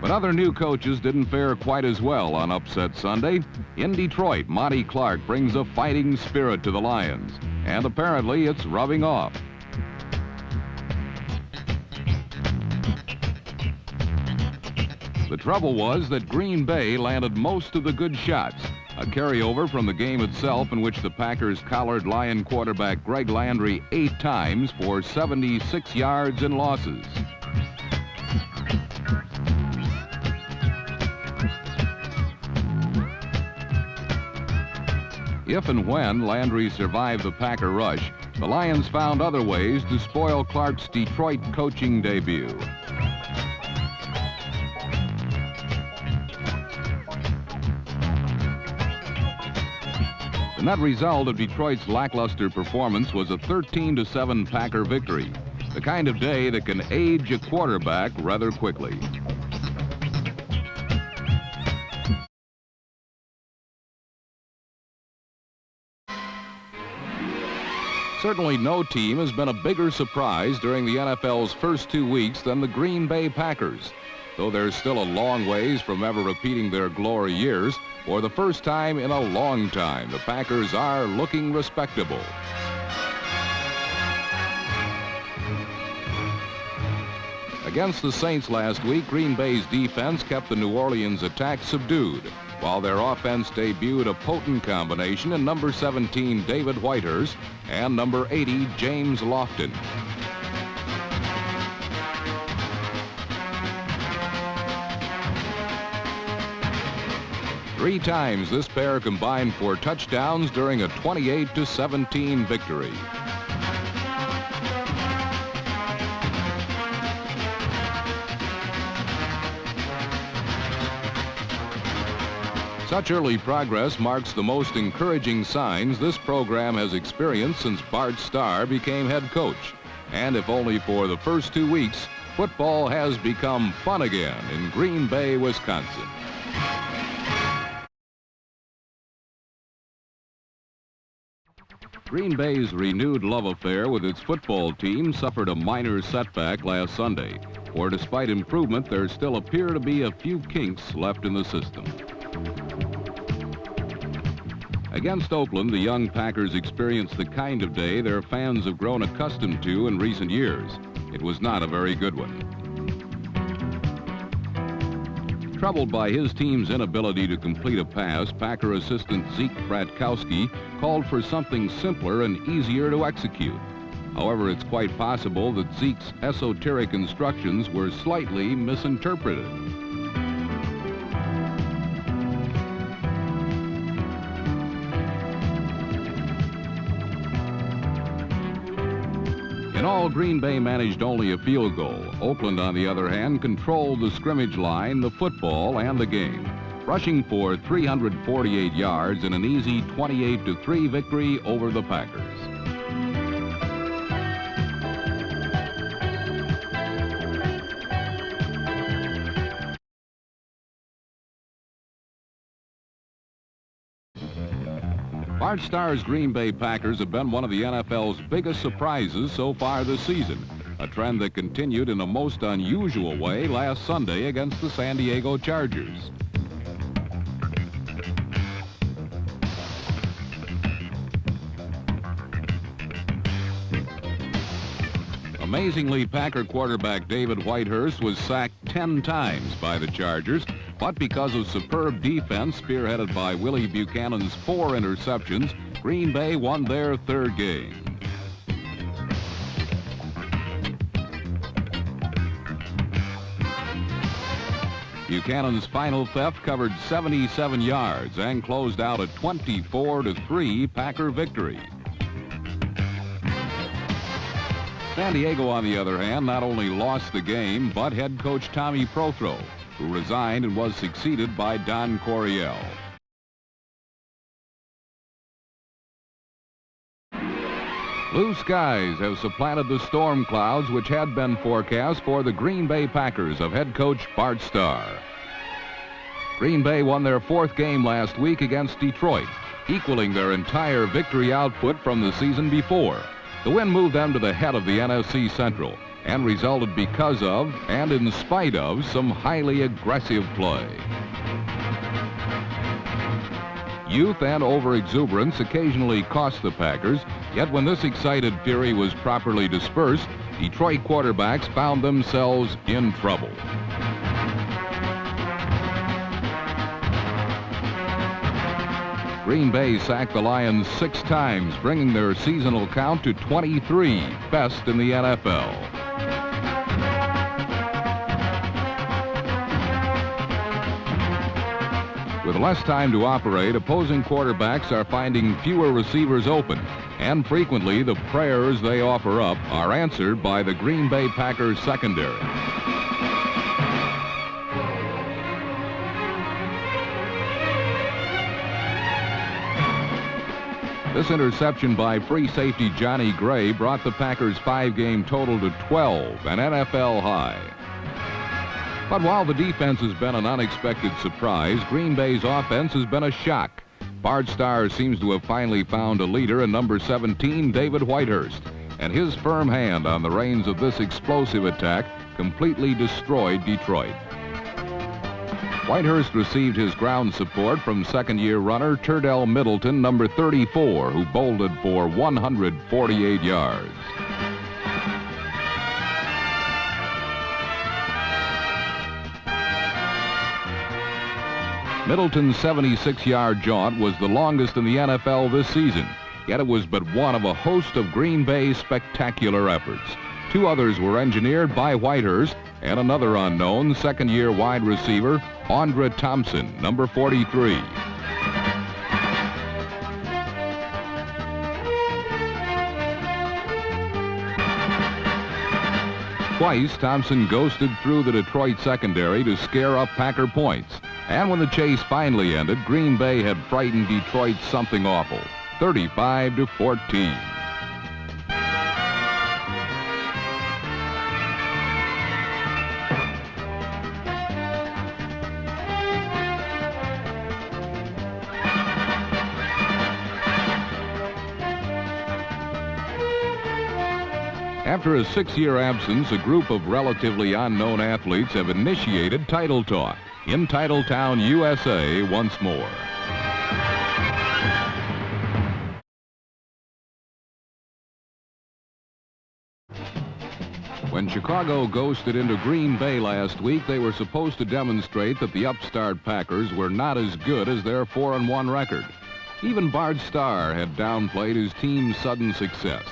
But other new coaches didn't fare quite as well on upset Sunday. In Detroit, Monty Clark brings a fighting spirit to the Lions, and apparently it's rubbing off. The trouble was that Green Bay landed most of the good shots, a carryover from the game itself in which the Packers collared Lion quarterback Greg Landry 8 times for 76 yards and losses. If and when Landry survived the Packer rush, the Lions found other ways to spoil Clark's Detroit coaching debut. The net result of Detroit's lackluster performance was a 13-7 Packer victory, the kind of day that can age a quarterback rather quickly. Certainly no team has been a bigger surprise during the NFL's first 2 weeks than the Green Bay Packers. Though they're still a long ways from ever repeating their glory years, for the first time in a long time, the Packers are looking respectable. Against the Saints last week, Green Bay's defense kept the New Orleans attack subdued, while their offense debuted a potent combination in number 17 David Whitehurst and number 80 James Lofton. Three times this pair combined for touchdowns during a 28-17 victory. Such early progress marks the most encouraging signs this program has experienced since Bart Starr became head coach. And if only for the first 2 weeks, football has become fun again in Green Bay, Wisconsin. Green Bay's renewed love affair with its football team suffered a minor setback last Sunday, for despite improvement, there still appear to be a few kinks left in the system. Against Oakland, the young Packers experienced the kind of day their fans have grown accustomed to in recent years. It was not a very good one. Troubled by his team's inability to complete a pass, Packer assistant Zeke Bratkowski called for something simpler and easier to execute. However, it's quite possible that Zeke's esoteric instructions were slightly misinterpreted. In all, Green Bay managed only a field goal. Oakland, on the other hand, controlled the scrimmage line, the football, and the game, rushing for 348 yards in an easy 28-3 victory over the Packers. Bart Starr's Green Bay Packers have been one of the NFL's biggest surprises so far this season, a trend that continued in a most unusual way last Sunday against the San Diego Chargers. Amazingly, Packer quarterback David Whitehurst was sacked 10 times by the Chargers, but because of superb defense spearheaded by Willie Buchanan's 4 interceptions, Green Bay won their 3rd game. Buchanan's final theft covered 77 yards and closed out a 24-3 Packer victory. San Diego, on the other hand, not only lost the game, but head coach Tommy Prothro, who resigned and was succeeded by Don Coryell. Blue skies have supplanted the storm clouds which had been forecast for the Green Bay Packers of head coach Bart Starr. Green Bay won their 4th game last week against Detroit, equaling their entire victory output from the season before. The win moved them to the head of the NFC Central, and resulted because of and in spite of some highly aggressive play. Youth and overexuberance occasionally cost the Packers, yet when this excited fury was properly dispersed, Detroit quarterbacks found themselves in trouble. Green Bay sacked the Lions 6 times, bringing their seasonal count to 23, best in the NFL. With less time to operate, opposing quarterbacks are finding fewer receivers open, and frequently the prayers they offer up are answered by the Green Bay Packers secondary. This interception by free safety Johnny Gray brought the Packers' 5-game total to 12, an NFL high. But while the defense has been an unexpected surprise, Green Bay's offense has been a shock. Bart Starr seems to have finally found a leader in number 17, David Whitehurst, and his firm hand on the reins of this explosive attack completely destroyed Detroit. Whitehurst received his ground support from second-year runner Turdell Middleton, number 34, who bolted for 148 yards. Middleton's 76-yard jaunt was the longest in the NFL this season, yet it was but one of a host of Green Bay's spectacular efforts. 2 others were engineered by Whitehurst and another unknown, second-year wide receiver Andre Thompson, number 43. Twice, Thompson ghosted through the Detroit secondary to scare up Packer points. And when the chase finally ended, Green Bay had frightened Detroit something awful, 35-14. After a 6-year absence, a group of relatively unknown athletes have initiated title talk in Titletown, USA once more. When Chicago ghosted into Green Bay last week, they were supposed to demonstrate that the upstart Packers were not as good as their 4-1 record. Even Bart Starr had downplayed his team's sudden success.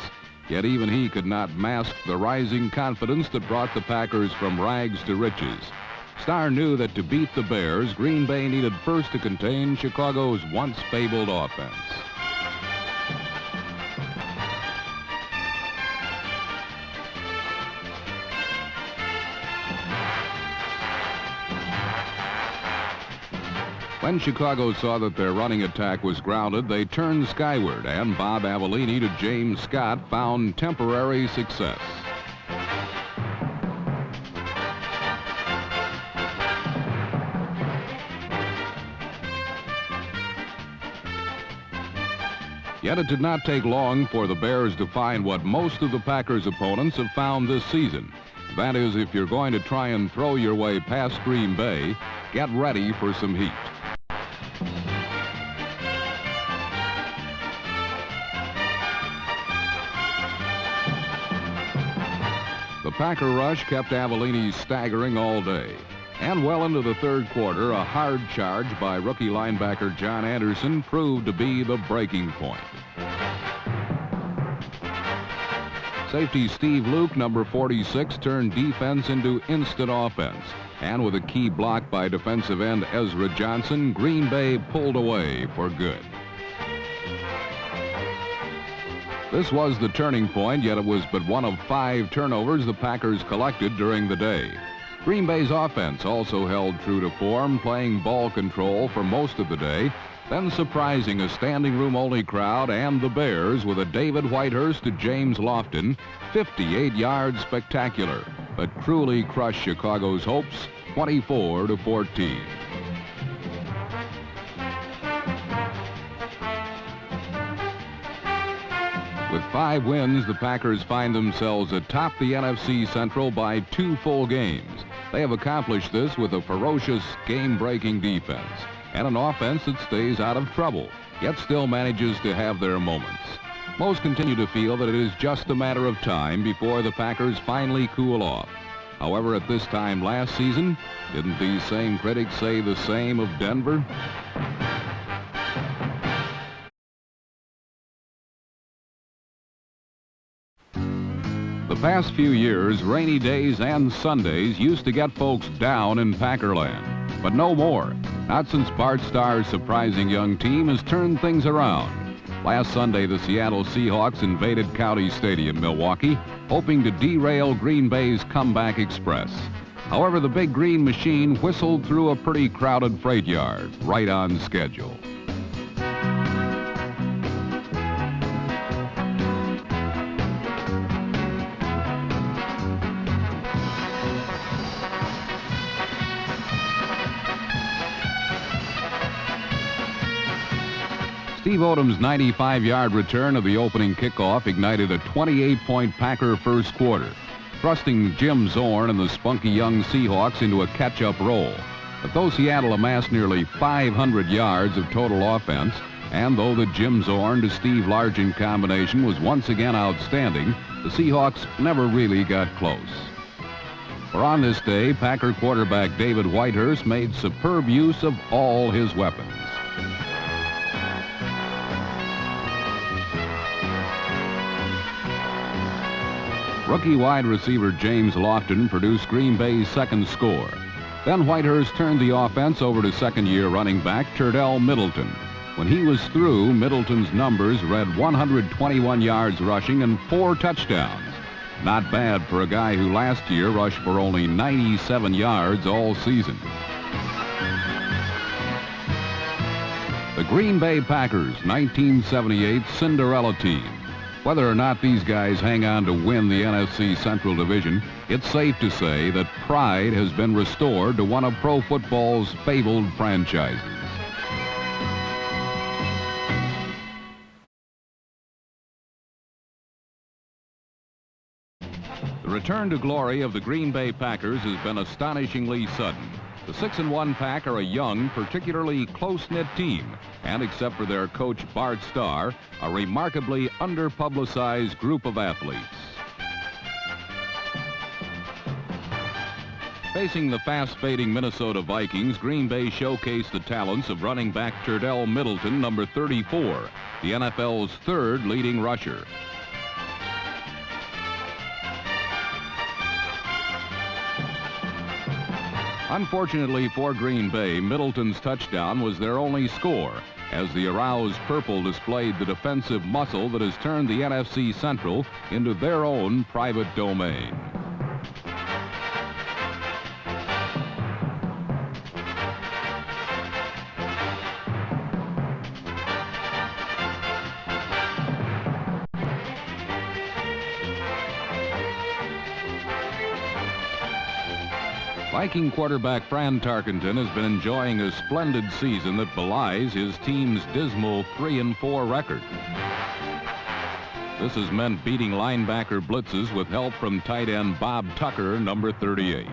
Yet even he could not mask the rising confidence that brought the Packers from rags to riches. Starr knew that to beat the Bears, Green Bay needed first to contain Chicago's once fabled offense. When Chicago saw that their running attack was grounded, they turned skyward, and Bob Avellini to James Scott found temporary success. Yet it did not take long for the Bears to find what most of the Packers' opponents have found this season. That is, if you're going to try and throw your way past Green Bay, get ready for some heat. The Packer rush kept Avellini staggering all day. And well into the third quarter, a hard charge by rookie linebacker John Anderson proved to be the breaking point. Safety Steve Luke, number 46, turned defense into instant offense. And with a key block by defensive end Ezra Johnson, Green Bay pulled away for good. This was the turning point, yet it was but one of 5 turnovers the Packers collected during the day. Green Bay's offense also held true to form, playing ball control for most of the day, then surprising a standing room only crowd and the Bears with a David Whitehurst to James Lofton 58-yard spectacular that cruelly crushed Chicago's hopes 24-14. With 5 wins, the Packers find themselves atop the NFC Central by 2 full games. They have accomplished this with a ferocious, game-breaking defense and an offense that stays out of trouble, yet still manages to have their moments. Most continue to feel that it is just a matter of time before the Packers finally cool off. However, at this time last season, didn't these same critics say the same of Denver? The past few years, rainy days and Sundays used to get folks down in Packerland, but no more. Not since Bart Starr's surprising young team has turned things around. Last Sunday, the Seattle Seahawks invaded County Stadium, Milwaukee, hoping to derail Green Bay's comeback express. However, the Big Green Machine whistled through a pretty crowded freight yard, right on schedule. Steve Odom's 95-yard return of the opening kickoff ignited a 28-point Packer first quarter, thrusting Jim Zorn and the spunky young Seahawks into a catch-up roll. But though Seattle amassed nearly 500 yards of total offense, and though the Jim Zorn to Steve Largent combination was once again outstanding, the Seahawks never really got close. For on this day, Packer quarterback David Whitehurst made superb use of all his weapons. Rookie wide receiver James Lofton produced Green Bay's second score. Then Whitehurst turned the offense over to second-year running back Turdell Middleton. When he was through, Middleton's numbers read 121 yards rushing and 4 touchdowns. Not bad for a guy who last year rushed for only 97 yards all season. The Green Bay Packers, 1978 Cinderella team. Whether or not these guys hang on to win the NFC Central Division, it's safe to say that pride has been restored to one of pro football's fabled franchises. The return to glory of the Green Bay Packers has been astonishingly sudden. The 6-1 Pack are a young, particularly close-knit team, and except for their coach Bart Starr, a remarkably underpublicized group of athletes. Facing the fast-fading Minnesota Vikings, Green Bay showcased the talents of running back Turdell Middleton, number 34, the NFL's 3rd leading rusher. Unfortunately for Green Bay, Middleton's touchdown was their only score, as the aroused purple displayed the defensive muscle that has turned the NFC Central into their own private domain. Viking quarterback Fran Tarkenton has been enjoying a splendid season that belies his team's dismal 3-4 record. This has meant beating linebacker blitzes with help from tight end Bob Tucker, number 38.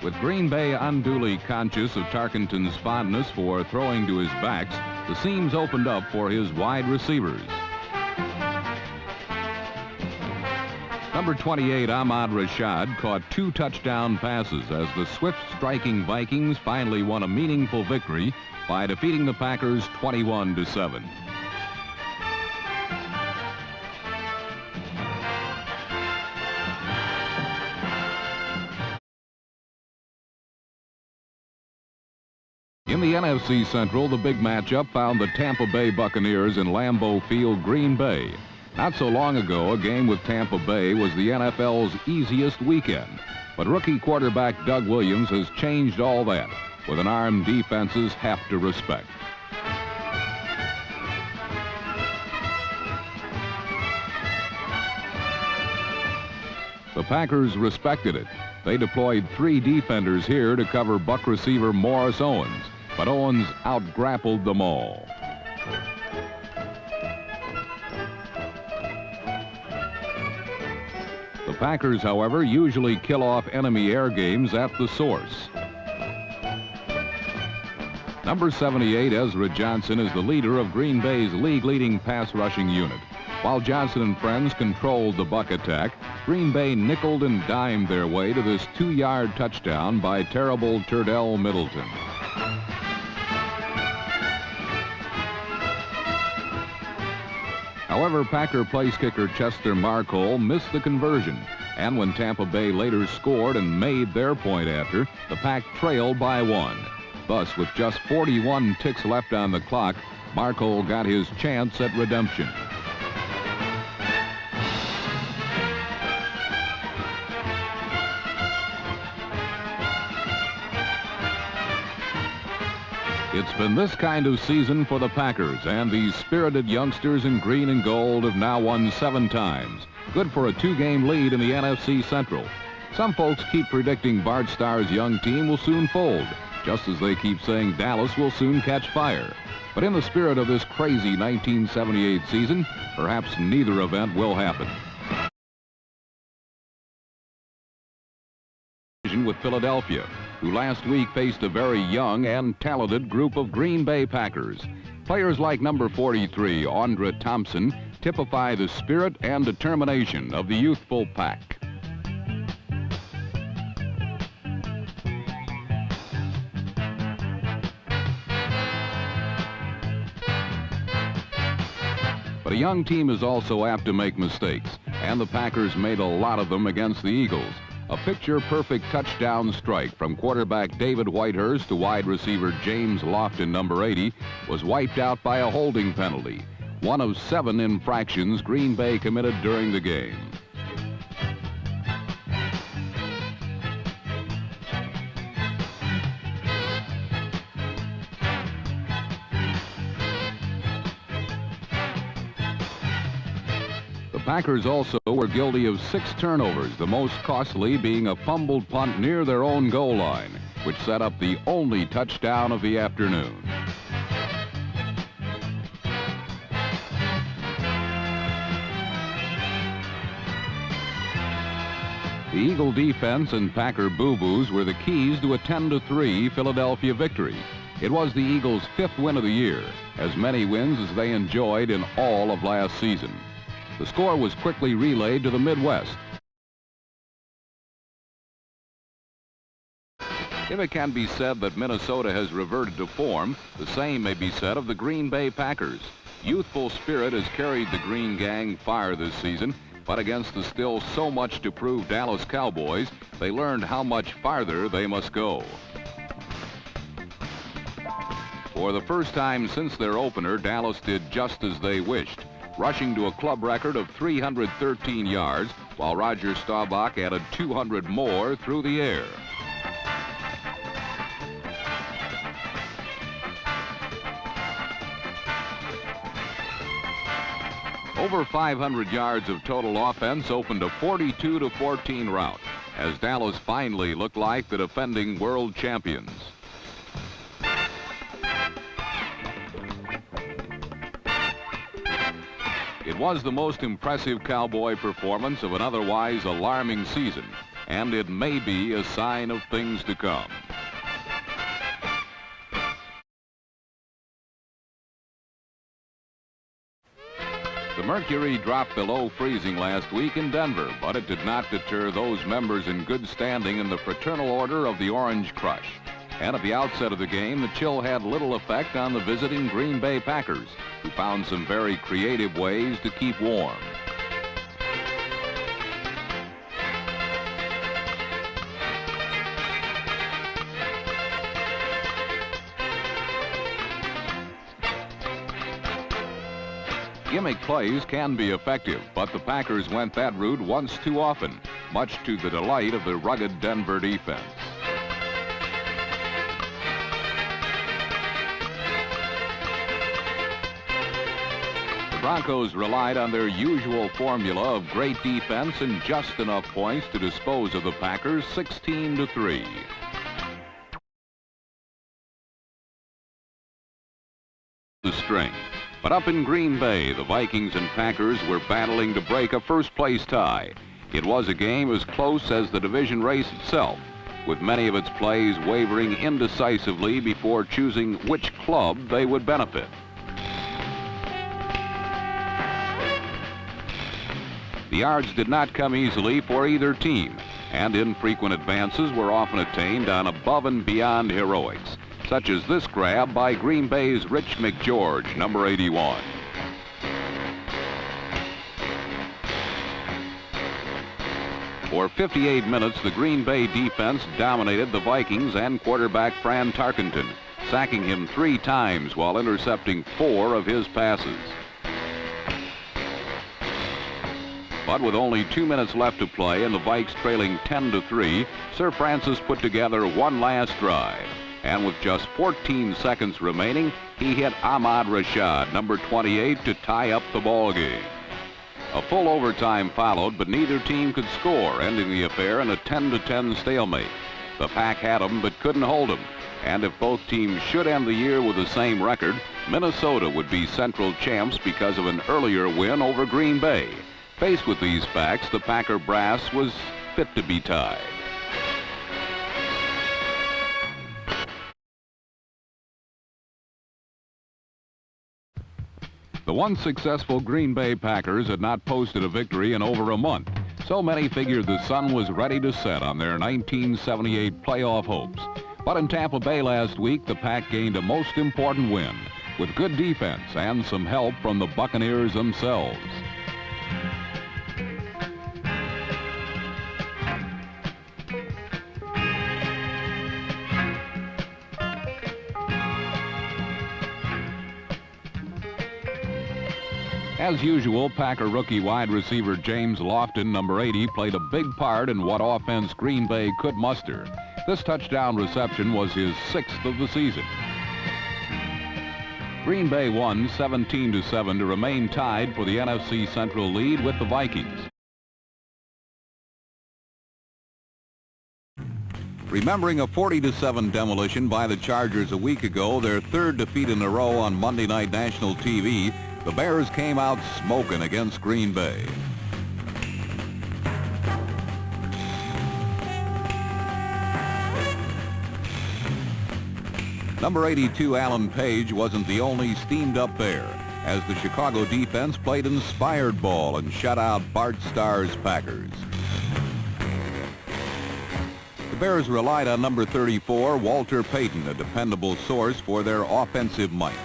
With Green Bay unduly conscious of Tarkenton's fondness for throwing to his backs, the seams opened up for his wide receivers. Number 28, Ahmad Rashad, caught 2 touchdown passes as the swift-striking Vikings finally won a meaningful victory by defeating the Packers 21-7. In the NFC Central, the big matchup found the Tampa Bay Buccaneers in Lambeau Field, Green Bay. Not so long ago, a game with Tampa Bay was the NFL's easiest weekend. But rookie quarterback Doug Williams has changed all that with an arm defenses have to respect. The Packers respected it. They deployed 3 defenders here to cover Buck receiver Morris Owens, but Owens out-grappled them all. The Packers, however, usually kill off enemy air games at the source. Number 78, Ezra Johnson, is the leader of Green Bay's league-leading pass rushing unit. While Johnson and friends controlled the Buck attack, Green Bay nickeled and dimed their way to this 2-yard touchdown by terrible Turdell Middleton. However, Packer place kicker Chester Marcole missed the conversion, and when Tampa Bay later scored and made their point after, the Pack trailed by 1. Thus, with just 41 ticks left on the clock, Marcole got his chance at redemption. It's been this kind of season for the Packers, and these spirited youngsters in green and gold have now won 7 times. Good for a 2-game lead in the NFC Central. Some folks keep predicting Bart Starr's young team will soon fold, just as they keep saying Dallas will soon catch fire. But in the spirit of this crazy 1978 season, perhaps neither event will happen. With Philadelphia, who last week faced a very young and talented group of Green Bay Packers. Players like number 43, Andre Thompson, typify the spirit and determination of the youthful Pack. But a young team is also apt to make mistakes, and the Packers made a lot of them against the Eagles. A picture-perfect touchdown strike from quarterback David Whitehurst to wide receiver James Lofton, number 80, was wiped out by a holding penalty, one of 7 infractions Green Bay committed during the game. The Packers also were guilty of 6 turnovers, the most costly being a fumbled punt near their own goal line, which set up the only touchdown of the afternoon. The Eagle defense and Packer boo-boos were the keys to a 10-3 Philadelphia victory. It was the Eagles' 5th win of the year, as many wins as they enjoyed in all of last season. The score was quickly relayed to the Midwest. If it can be said that Minnesota has reverted to form, the same may be said of the Green Bay Packers. Youthful spirit has carried the Green Gang far this season, but against the still so much to prove Dallas Cowboys, they learned how much farther they must go. For the first time since their opener, Dallas did just as they wished, rushing to a club record of 313 yards, while Roger Staubach added 200 more through the air. Over 500 yards of total offense opened a 42-14 rout, as Dallas finally looked like the defending world champions. It was the most impressive Cowboy performance of an otherwise alarming season, and it may be a sign of things to come. The mercury dropped below freezing last week in Denver, but it did not deter those members in good standing in the Fraternal Order of the Orange Crush. And at the outset of the game, the chill had little effect on the visiting Green Bay Packers, who found some very creative ways to keep warm. Gimmick plays can be effective, but the Packers went that route once too often, much to the delight of the rugged Denver defense. Broncos relied on their usual formula of great defense and just enough points to dispose of the Packers 16-3. The string. But up in Green Bay, the Vikings and Packers were battling to break a first-place tie. It was a game as close as the division race itself, with many of its plays wavering indecisively before choosing which club they would benefit. The yards did not come easily for either team, and infrequent advances were often attained on above and beyond heroics, such as this grab by Green Bay's Rich McGeorge, number 81. For 58 minutes, the Green Bay defense dominated the Vikings and quarterback Fran Tarkenton, sacking him 3 times while intercepting 4 of his passes. But with only 2 minutes left to play and the Vikes trailing 10-3, Sir Francis put together one last drive. And with just 14 seconds remaining, he hit Ahmad Rashad, number 28, to tie up the ball game. A full overtime followed, but neither team could score, ending the affair in a 10-10 stalemate. The Pack had them, but couldn't hold them. And if both teams should end the year with the same record, Minnesota would be Central champs because of an earlier win over Green Bay. Faced with these facts, the Packer brass was fit to be tied. The once successful Green Bay Packers had not posted a victory in over a month. So many figured the sun was ready to set on their 1978 playoff hopes. But in Tampa Bay last week, the Pack gained a most important win with good defense and some help from the Buccaneers themselves. As usual, Packer rookie wide receiver James Lofton, number 80, played a big part in what offense Green Bay could muster. This touchdown reception was his 6th of the season. Green Bay won 17-7 to remain tied for the NFC Central lead with the Vikings. Remembering a 40-7 demolition by the Chargers a week ago, their 3rd defeat in a row on Monday night national TV, the Bears came out smoking against Green Bay. Number 82, Alan Page, wasn't the only steamed-up Bear, as the Chicago defense played inspired ball and shut out Bart Starr's Packers. The Bears relied on number 34, Walter Payton, a dependable source for their offensive might.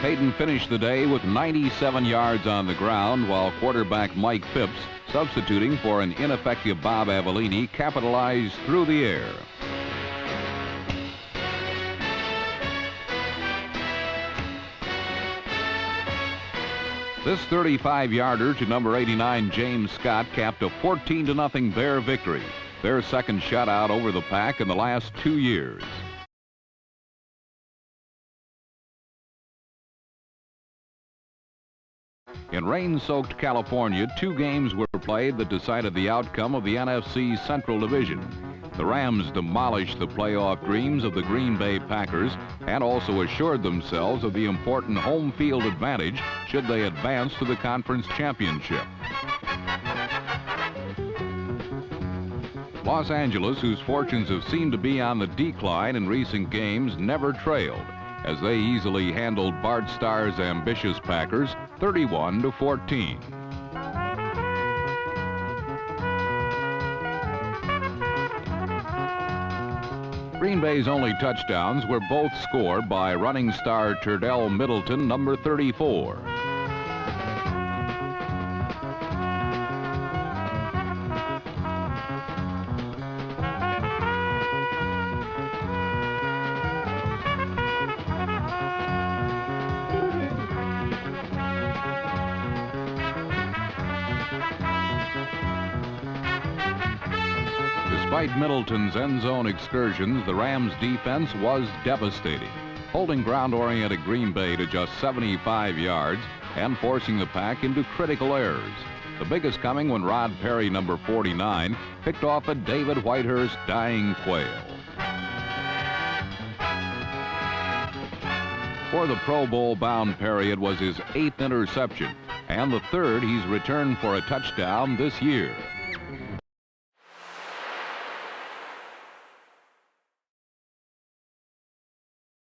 Payton finished the day with 97 yards on the ground, while quarterback Mike Phipps, substituting for an ineffective Bob Avellini, capitalized through the air. This 35-yarder to number 89 James Scott capped a 14-0 Bear victory, their second shutout over the Pack in the last 2 years. In rain-soaked California, 2 games were played that decided the outcome of the NFC Central Division. The Rams demolished the playoff dreams of the Green Bay Packers and also assured themselves of the important home field advantage should they advance to the conference championship. Los Angeles, whose fortunes have seemed to be on the decline in recent games, never trailed, as they easily handled Bart Starr's ambitious Packers 31-14. Green Bay's only touchdowns were both scored by running star Turdell Middleton, number 34. Despite Middleton's end zone excursions, the Rams' defense was devastating, holding ground-oriented Green Bay to just 75 yards and forcing the Pack into critical errors. The biggest coming when Rod Perry, number 49, picked off a David Whitehurst dying quail. For the Pro Bowl-bound Perry, it was his 8th interception and the 3rd he's returned for a touchdown this year.